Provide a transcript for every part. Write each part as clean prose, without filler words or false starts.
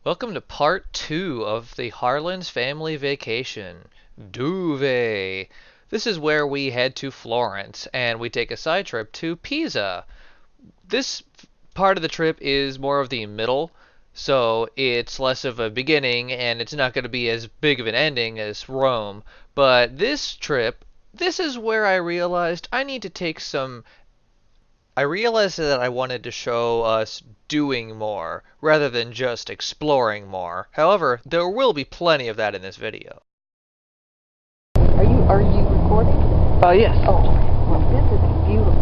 Welcome to part 2 of the Harlin's family vacation, Duve. This is where we head to Florence and we take a side trip to Pisa. This part of the trip is more of the middle, so it's less of a beginning and it's not going to be as big of an ending as Rome. But this trip, this is where I realized that I wanted to show us doing more rather than just exploring more. However, there will be plenty of that in this video. Are you recording? Yes. Oh, well, this is beautiful.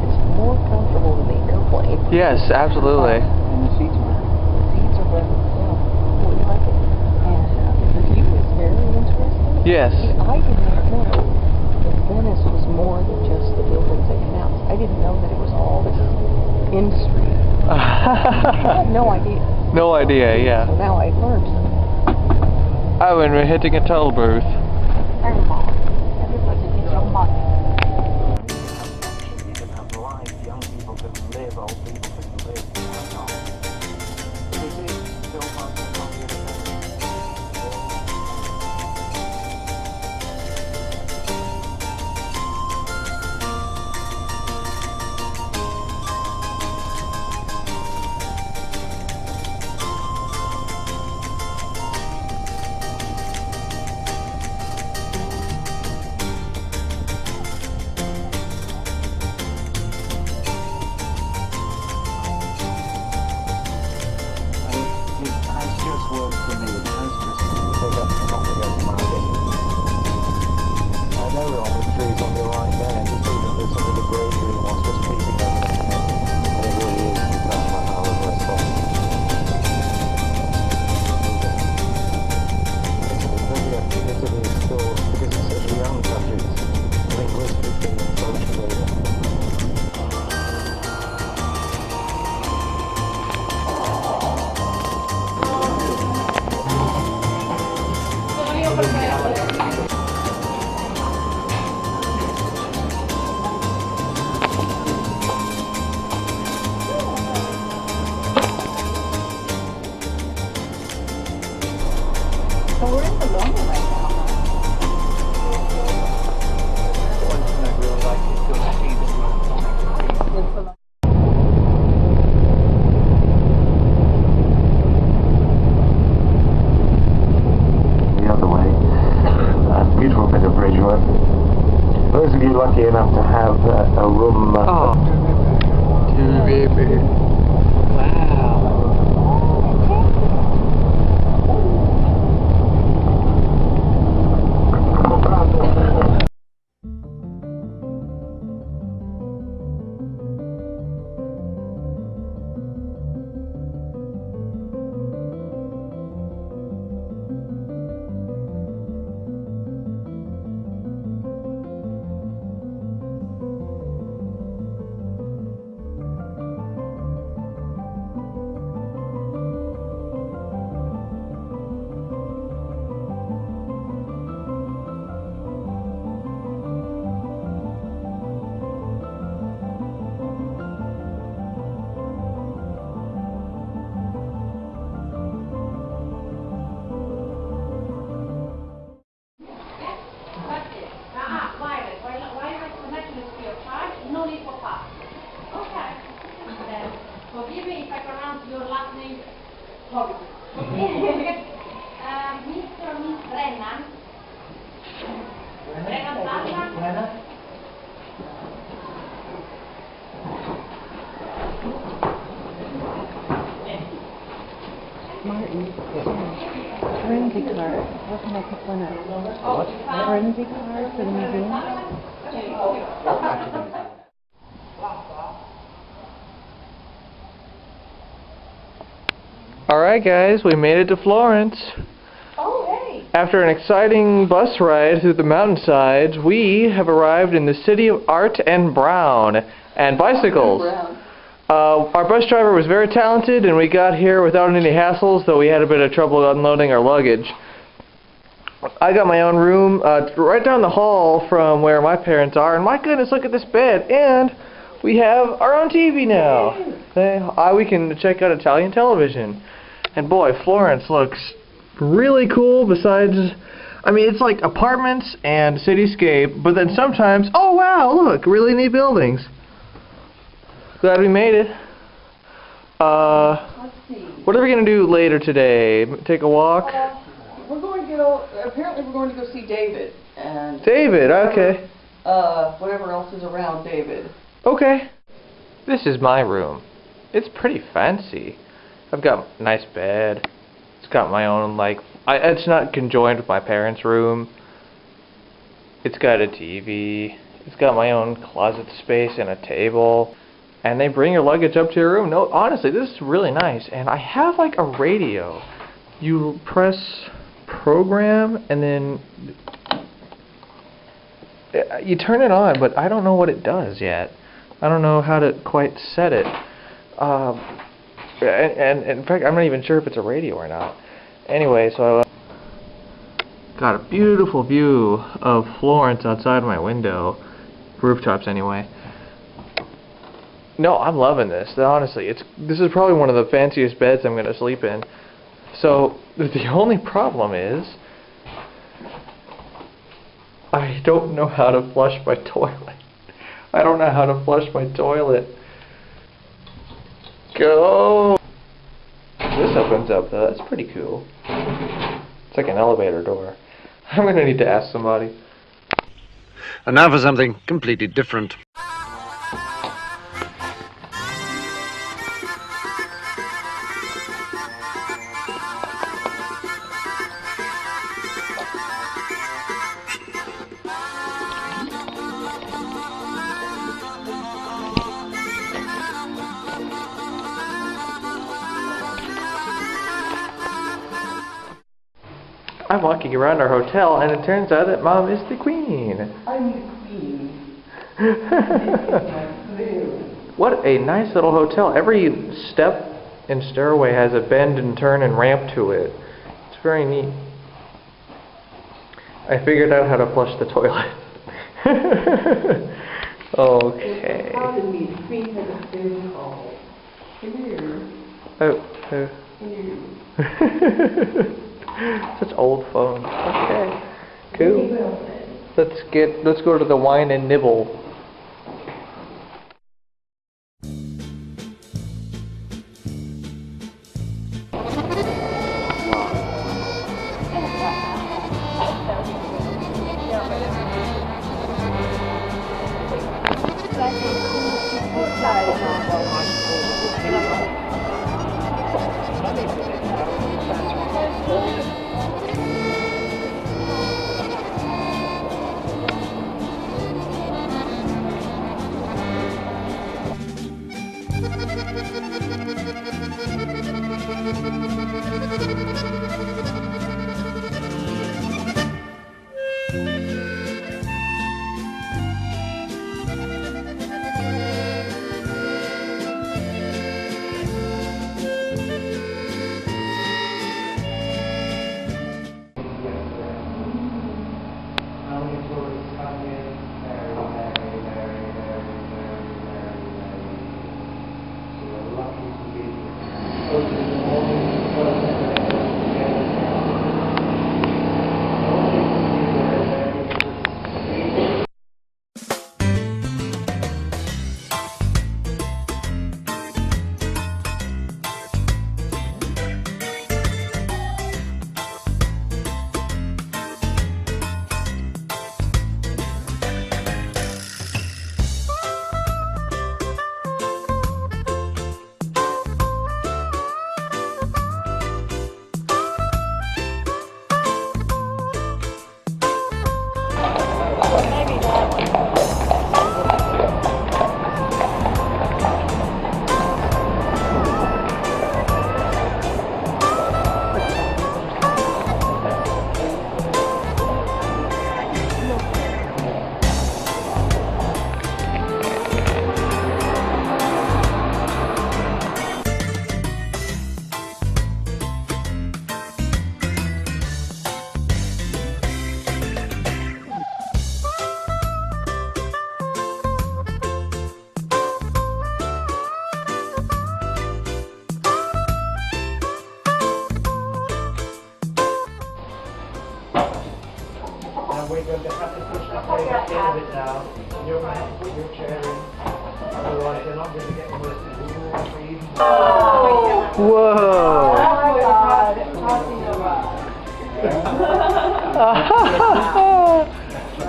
It's more comfortable than the airplane. Yes, absolutely. And the seats are better. Yeah. Oh, you like it? And the view is very interesting. Yes. See, I did not know that Venice was more than just the buildings and canals. I didn't know that it was all this industry. I had no idea. No idea, yeah. So now I've learned something. Oh, and we're hitting a toll booth. Everybody needs your money. You can have life, young people can live, old people can live. It is still part of the So we're in Bologna right now, the other way. Beautiful bit of bridge work. Those of you lucky enough to have a room. Wow. Forgive me if I pronounce your last name wrong. Mr. or Miss Brennan? Brennan Salva? Martin, Frenzy card. What can I pick one up? What? Frenzy card for the museum? Alright guys, we made it to Florence. Oh, hey! After an exciting bus ride through the mountainsides, we have arrived in the city of art and brown and bicycles. Our bus driver was very talented and we got here without any hassles, though we had a bit of trouble unloading our luggage. I got my own room right down the hall from where my parents are, and my goodness, look at this bed, and we have our own TV now. We can check out Italian television. And boy, Florence looks really cool besides, I mean, it's like apartments and cityscape, but then sometimes, oh wow, look, really neat buildings. Glad we made it. Let's see. What are we going to do later today? Take a walk? We're going to go, apparently we're going to go see David. And David, okay. whatever else is around David. Okay. This is my room. It's pretty fancy. I've got a nice bed. It's got my own, like, it's not conjoined with my parents' room. It's got a TV. It's got my own closet space and a table. And they bring your luggage up to your room. No, honestly, this is really nice. And I have, like, a radio. You press program, and then you turn it on, but I don't know what it does yet. I don't know how to quite set it. And in fact, I'm not even sure if it's a radio or not. Anyway, so got a beautiful view of Florence outside my window. Rooftops, anyway. No, I'm loving this. Honestly, this is probably one of the fanciest beds I'm going to sleep in. So, the only problem is I don't know how to flush my toilet. I don't know how to flush my toilet. Go! This opens up though, that's pretty cool. It's like an elevator door. I'm gonna need to ask somebody. And now for something completely different. I'm walking around our hotel, and it turns out that Mom is the queen. I'm the queen. What a nice little hotel. Every step and stairway has a bend and turn and ramp to it. It's very neat. I figured out how to flush the toilet. Okay. Pardon me, the queen has a very call. Come here. Come here. Such old phones. Okay. Cool. Let's go to the wine and nibble. we're going to have to push the table in a bit now. You're going to have to put your chair in. Otherwise, they're not going to get worse. Whoa!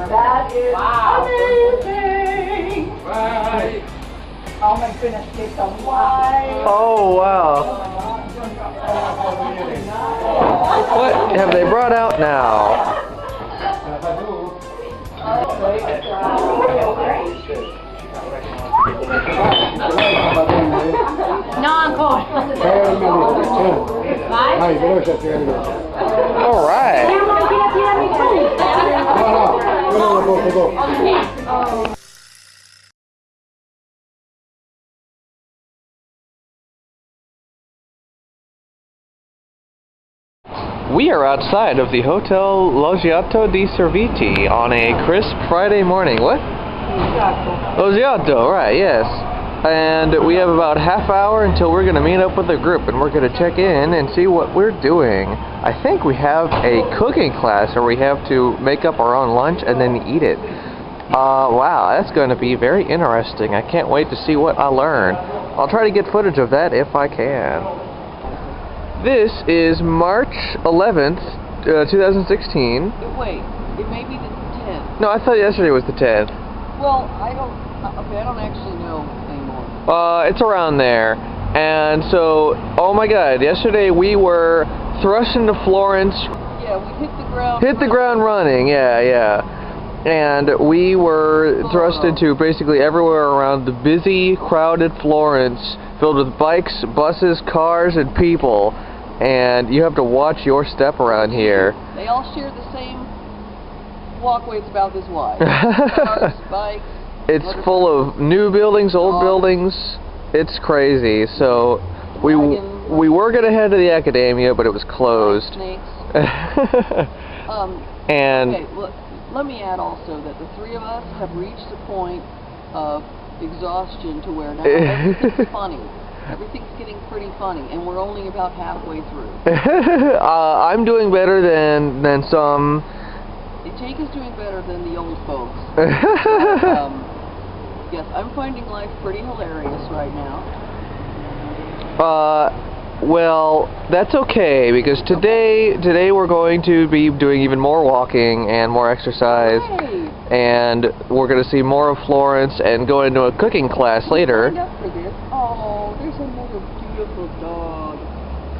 That is amazing! Bye! Oh my goodness, it's a wide. Oh wow! What have they brought out now? No, Uncle. All right. We are outside of the Hotel Loggiato di Serviti on a crisp Friday morning. What? Loggiato, right, yes. And we have about half hour until we're going to meet up with the group, and we're going to check in and see what we're doing. I think we have a cooking class where we have to make up our own lunch and then eat it. Wow, that's going to be very interesting. I can't wait to see what I learn. I'll try to get footage of that if I can. This is March 11th, 2016. Wait, it may be the 10th. No, I thought yesterday was the 10th. Well, I don't actually know anymore. It's around there. And so, oh my god, yesterday we were thrust into Florence. Yeah, we hit the ground. Hit the ground running, yeah. And we were thrust into basically everywhere around the busy, crowded Florence, filled with bikes, buses, cars, and people. And you have to watch your step around here. They all share the same walkways about this wide. Cars, bikes. It's full of new buildings, old buildings. It's crazy. So we were gonna head to the Academia, but it was closed. Snakes. And okay, look, let me add also that the three of us have reached a point of exhaustion to where now everything's funny. Everything's getting pretty funny, and we're only about halfway through. I'm doing better than some. Jake is doing better than the old folks. Yes, I'm finding life pretty hilarious right now. Well, that's okay, because today we're going to be doing even more walking and more exercise. Hey. And we're going to see more of Florence and go into a cooking class later. Signed up for this. Oh, there's another beautiful dog.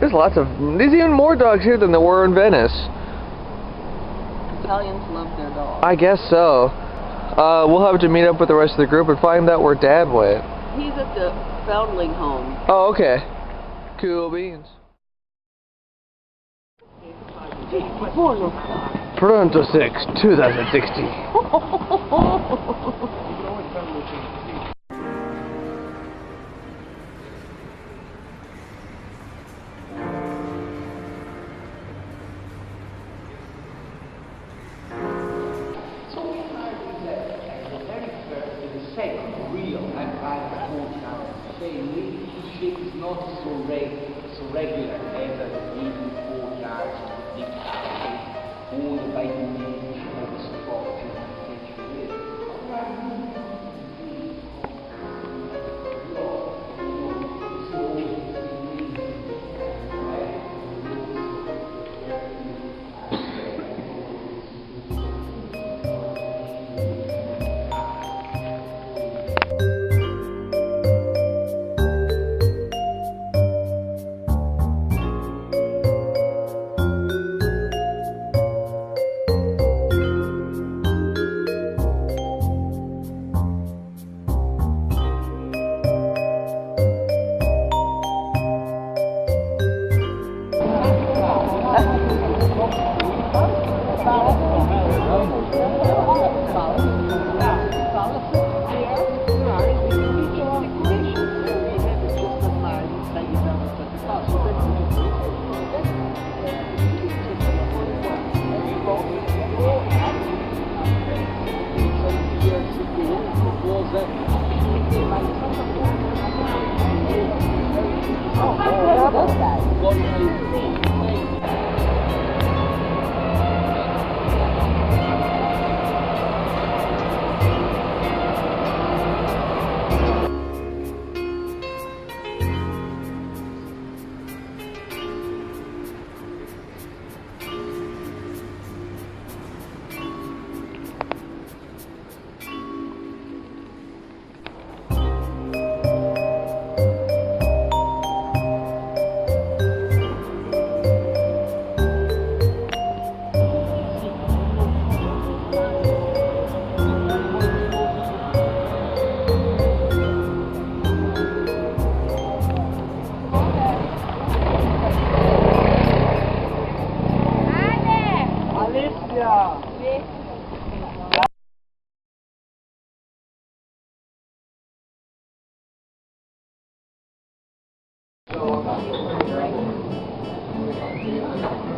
There's even more dogs here than there were in Venice. Italians love their dogs. I guess so. We'll have to meet up with the rest of the group and find out where Dad went. He's at the foundling home. Oh, okay. Cool beans. Pronto 6, 2016. Regular as a leading courtyards of the big cafe, all the biting names of the spot in the century.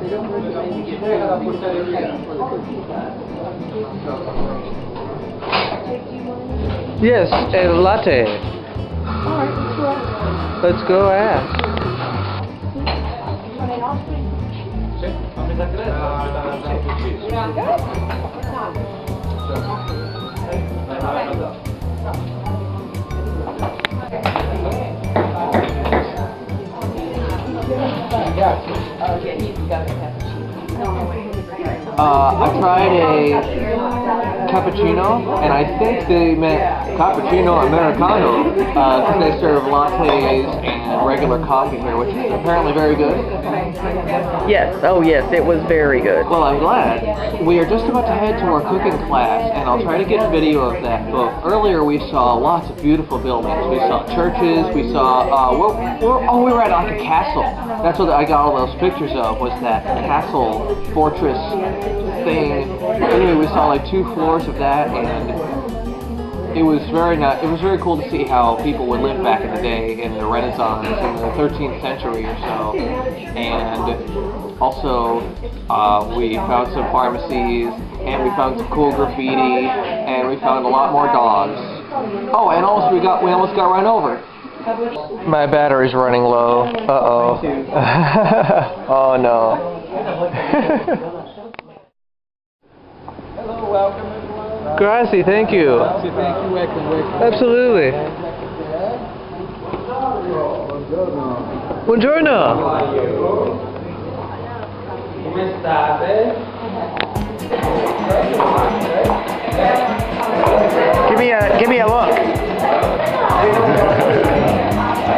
They don't really say to get food because they're paying for the cooking class. Yes, a latte. Alright, let's go ask. Let's go ask. I tried a cappuccino, and I think they meant cappuccino americano, because they serve lattes and regular coffee here, which is apparently very good. Yes, oh yes, it was very good. Well, I'm glad. We are just about to head to our cooking class, and I'll try to get video of that. But earlier we saw lots of beautiful buildings. We saw churches, we saw, we were at like a castle. That's what I got all those pictures of, was that castle fortress thing. Anyway, we saw like 2 floors of that, and it was very nice. It was very cool to see how people would live back in the day in the Renaissance in the 13th century or so. And also, we found some pharmacies, and we found some cool graffiti, and we found a lot more dogs. Oh, and also we almost got run over. My battery's running low. Uh-oh. Oh no. Hello, welcome everyone. Grazie, thank you. Thank you, welcome. Absolutely. Buongiorno. Come state? Give me a look.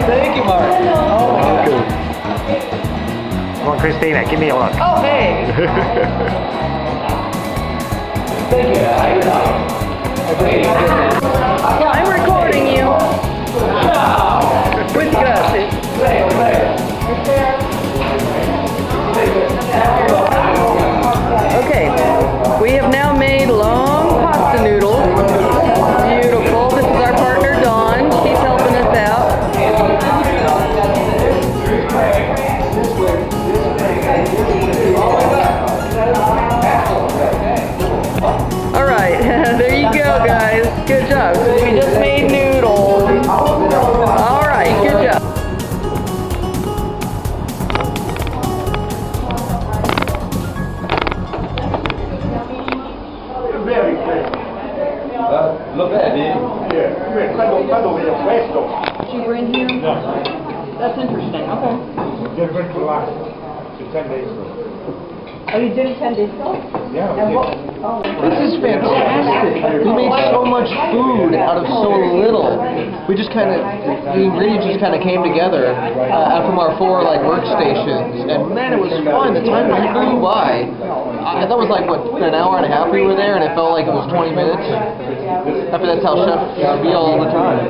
Thank you, Mark. Oh my God. Come on, Christina, give me a look. Oh, hey! Thank you. I'm recording you. With glasses. Okay, we have now made long pasta noodles. Beautiful. This is our partner Dawn. She's helping us out. Alright, there you go guys. Good job. We just made noodles. Alright, good job. Lo vedi? She bring here? That's interesting. Okay. Oh, you did it 10 days ago? This is fantastic. We made so much food out of so little. We just kind of, the ingredients just kind of came together from our 4 like workstations, and man, it was fun. The time flew by. That was like what, an hour and a half we were there, and it felt like it was 20 minutes. I mean, that's how chefs feel all the time.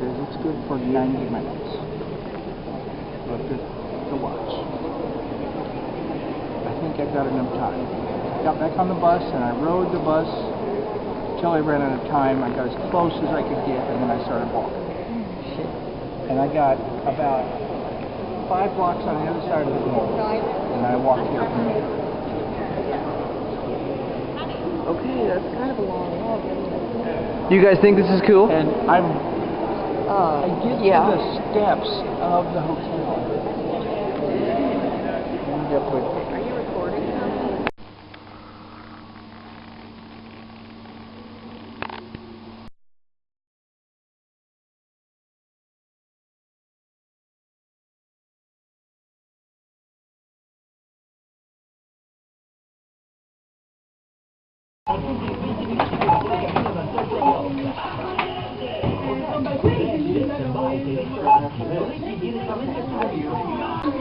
It's good for 90 minutes. But good to watch. I think I got enough time. I got back on the bus and I rode the bus till I ran out of time. I got as close as I could get and then I started walking. And I got about 5 blocks on the other side of the road. And I walked here from there. Okay, that's kind of a long walk, isn't it? You guys think this is cool? And I get to the steps of the hotel. Are you recording?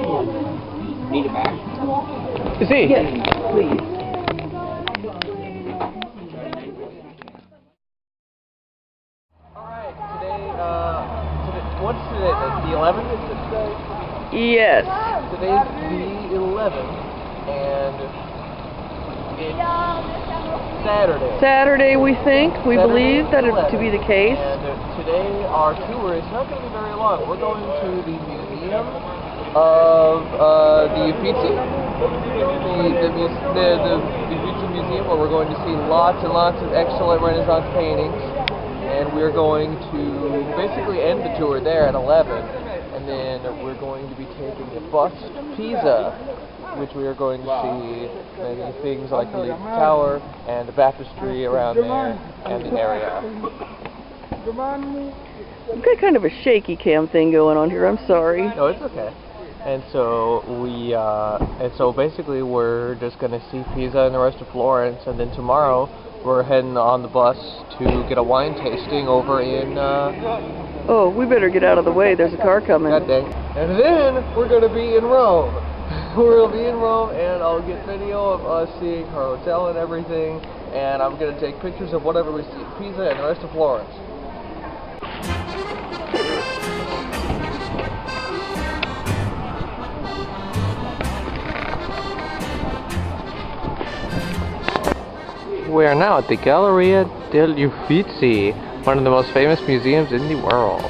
Need it back? See? Yes, please. Alright, what's today? The 11th is today? Yes. Today's the 11th, and it's Saturday. Saturday, we think. We Saturday, believe that it to 11th, be the case. And today our tour is not going to be very long. We're going to the museum of the Uffizi, the Uffizi Museum, where we're going to see lots and lots of excellent Renaissance paintings. And we're going to basically end the tour there at 11, and then we're going to be taking the bus to Piza, which we are going to see many things like the Leaning Tower and the baptistry around there and the area. I've got kind of a shaky cam thing going on here. I'm sorry. No, it's okay. And so basically we're just going to see Pisa and the rest of Florence, and then tomorrow we're heading on the bus to get a wine tasting over in, Oh, we better get out of the way. There's a car coming. God dang. And then we're going to be in Rome. We'll be in Rome, and I'll get video of us seeing her hotel and everything, and I'm going to take pictures of whatever we see at Pisa and the rest of Florence. We are now at the Galleria degli Uffizi, one of the most famous museums in the world.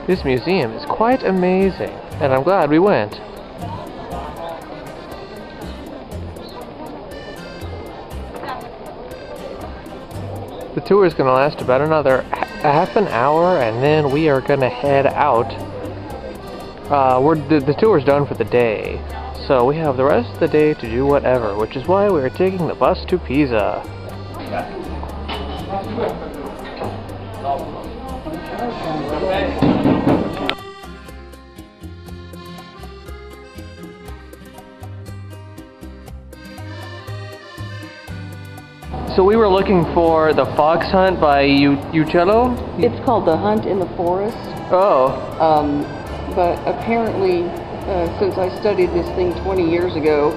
This museum is quite amazing, and I'm glad we went. The tour is going to last about another half an hour, and then we are going to head out. The tour's done for the day, so we have the rest of the day to do whatever, which is why we're taking the bus to Pisa. So we were looking for the Fox Hunt by Uccello? It's called The Hunt in the Forest. Oh. But apparently, since I studied this thing 20 years ago,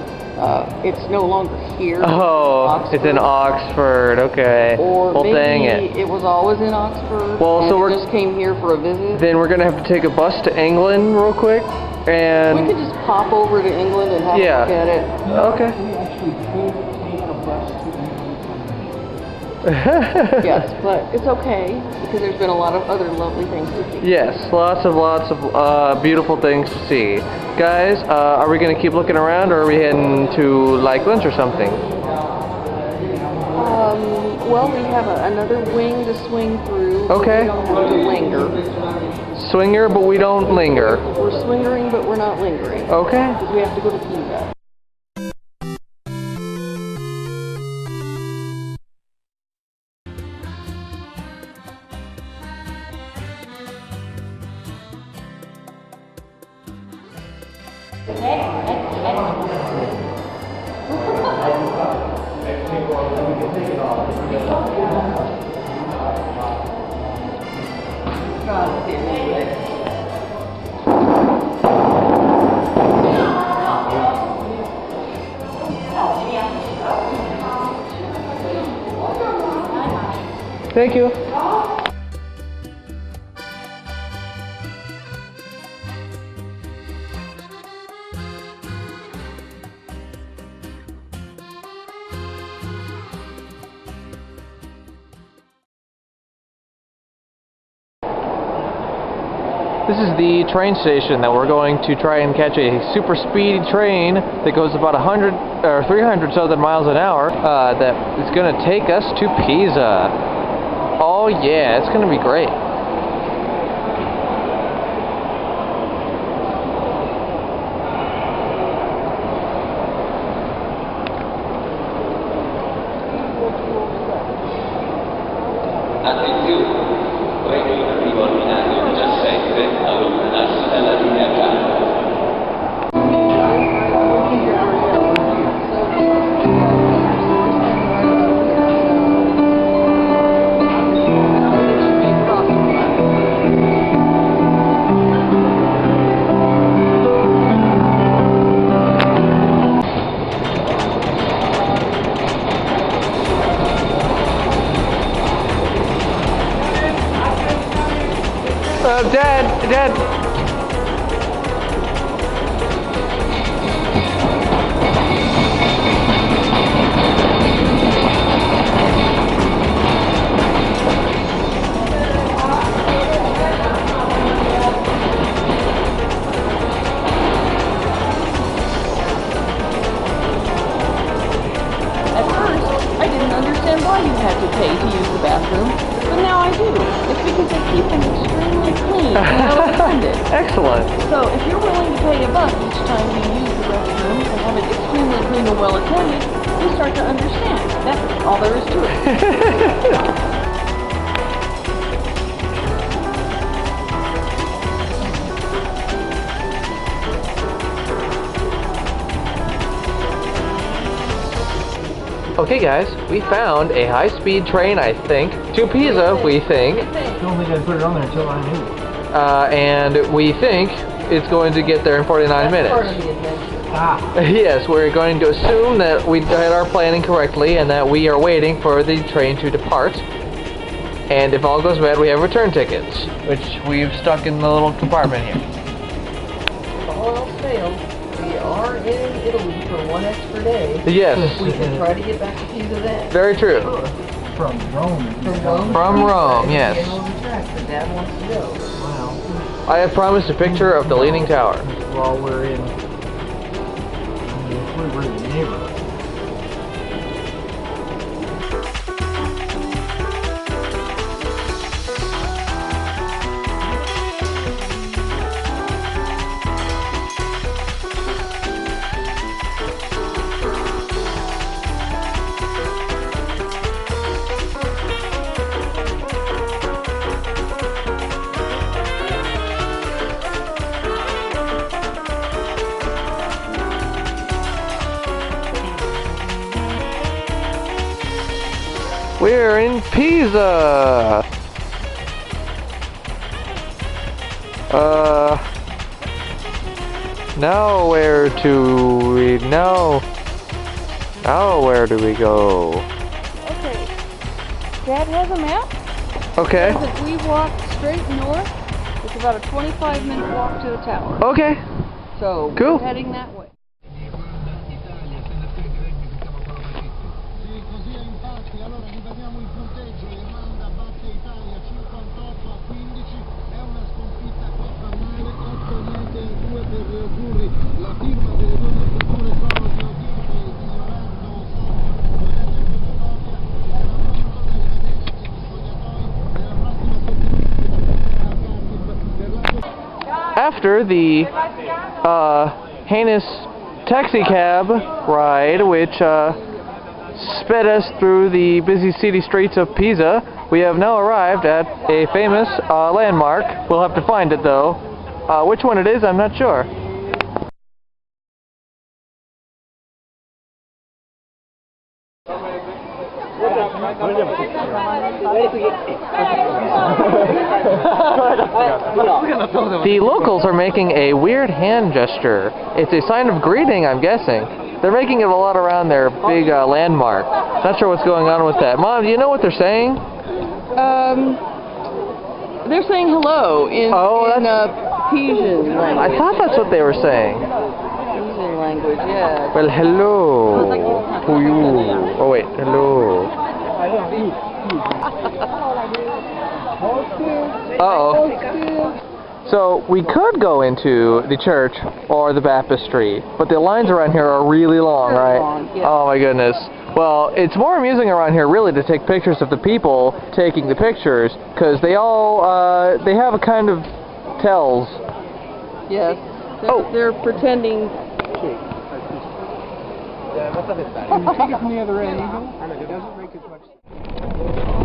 it's no longer here. Oh, it's in Oxford, okay. Or well, maybe dang it. It was always in Oxford, well, and so it just came here for a visit. Then we're going to have to take a bus to England real quick, and... We could just pop over to England and have a look at it. Okay. Yes, but it's okay, because there's been a lot of other lovely things to see. Yes, lots of beautiful things to see. Guys, are we going to keep looking around, or are we heading to, like, lunch or something? Well, we have another wing to swing through. Okay. We don't have to linger. Swinger, but we don't linger. We're swingering, but we're not lingering. Okay. Because we have to go to Piza. Thank you. This is the train station that we're going to try and catch a super speedy train that goes about 100 or 300 something miles an hour that is going to take us to Pisa. Oh yeah, it's going to be great. Dad. At first, I didn't understand why you had to pay to use the bathroom, but now I do. It's because they keep them extremely clean and well attended. Excellent. So if you're willing to pay $1 each time you use the restroom and have it extremely clean and well attended, you start to understand. That's all there is to it. Okay guys, we found a high-speed train, I think, to Pisa, we think. I don't think I'd put it on there until I knew. And we think it's going to get there in 49 minutes. Part of the adventure. Ah. Yes, we're going to assume that we did our planning correctly and that we are waiting for the train to depart. And if all goes bad, we have return tickets, which we've stuck in the little compartment here. If all else fails, we are in Italy for 1 extra day. Yes. We can try to get back to Pisa then. Very true. From Rome. From Rome, yes. Get on the track, but Dad wants to go. Wow. I have promised a picture of the Leaning Tower. While we're in the neighborhood. We're in Pisa! Now where do we now where do we go? Okay. Dad has a map. Okay. Says if we walk straight north, it's about a 25-minute walk to the tower. Okay. So Cool. we're heading that way. After the heinous taxi cab ride, which sped us through the busy city streets of Pisa, we have now arrived at a famous landmark. We'll have to find it though. Which one it is, I'm not sure. The locals are making a weird hand gesture. It's a sign of greeting, I'm guessing. They're making it a lot around their big landmark. Not sure what's going on with that. Mom, do you know what they're saying? They're saying hello in Pisan language. I thought that's what they were saying. Pisan language, yeah. Well, hello to you. Oh wait, hello. Uh-oh. So we could go into the church or the baptistry, but the lines around here are really long, Very right? long, yeah. Oh my goodness. Well, it's more amusing around here really to take pictures of the people taking the pictures, because they all, they have a kind of tells. Yes. They're pretending. You take it from the other end, it doesn't make as much sense.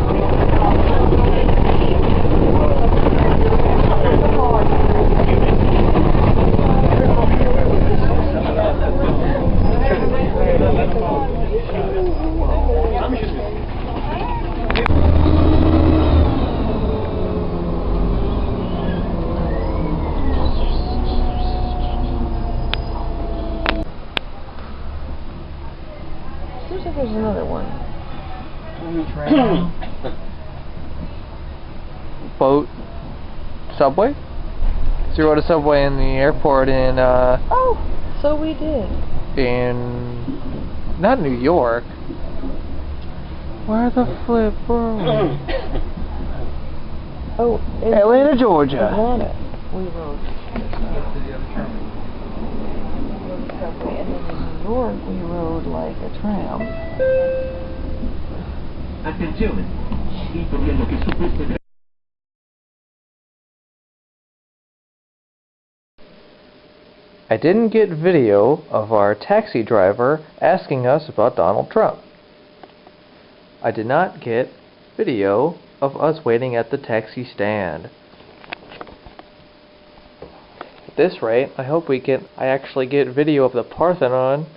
Seems like there's another one. Boat. Subway? So you rode a subway in the airport in, Oh, so we did. in, not New York. Where the flip were we? Oh, in Atlanta, Georgia. Atlanta. We rode. Subway, and then in New York we rode like a tram. Attenzione, ricordiamo che su queste I didn't get video of our taxi driver asking us about Donald Trump. I did not get video of us waiting at the taxi stand. At this rate, I hope I actually get video of the Parthenon.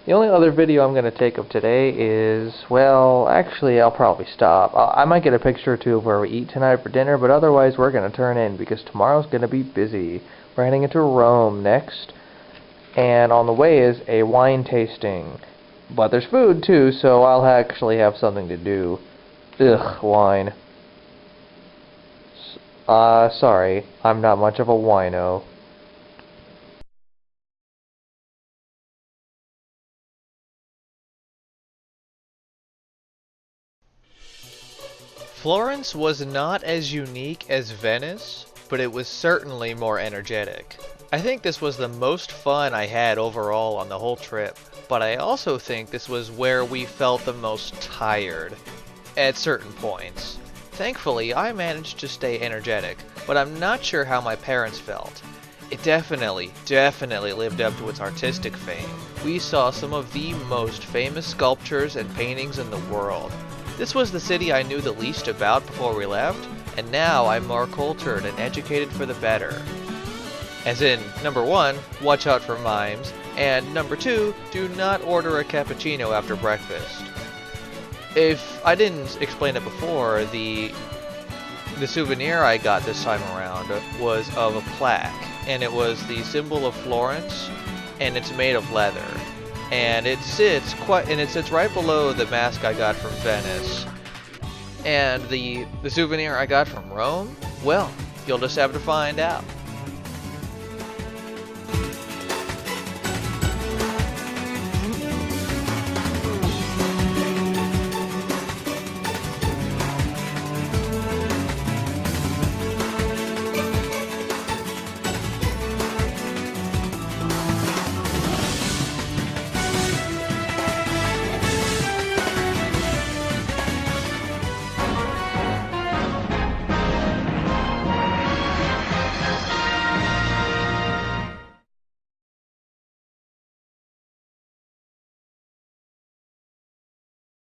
The only other video I'm going to take of today is, well, actually I'll probably stop. I might get a picture or two of where we eat tonight for dinner, but otherwise we're going to turn in because tomorrow's going to be busy. We're heading into Rome next, and on the way is a wine tasting. But there's food too, so I'll actually have something to do. Ugh, wine. Sorry, I'm not much of a wino. Florence was not as unique as Venice, but it was certainly more energetic. I think this was the most fun I had overall on the whole trip, but I also think this was where we felt the most tired at certain points. Thankfully, I managed to stay energetic, but I'm not sure how my parents felt. It definitely lived up to its artistic fame. We saw some of the most famous sculptures and paintings in the world. This was the city I knew the least about before we left, and now I'm more cultured and educated for the better. As in, number 1, watch out for mimes, and number 2, do not order a cappuccino after breakfast. If I didn't explain it before, the souvenir I got this time around was of a plaque, and it was the symbol of Florence, and it's made of leather. And it sits right below the mask I got from Venice. And the souvenir I got from Rome, well, you'll just have to find out.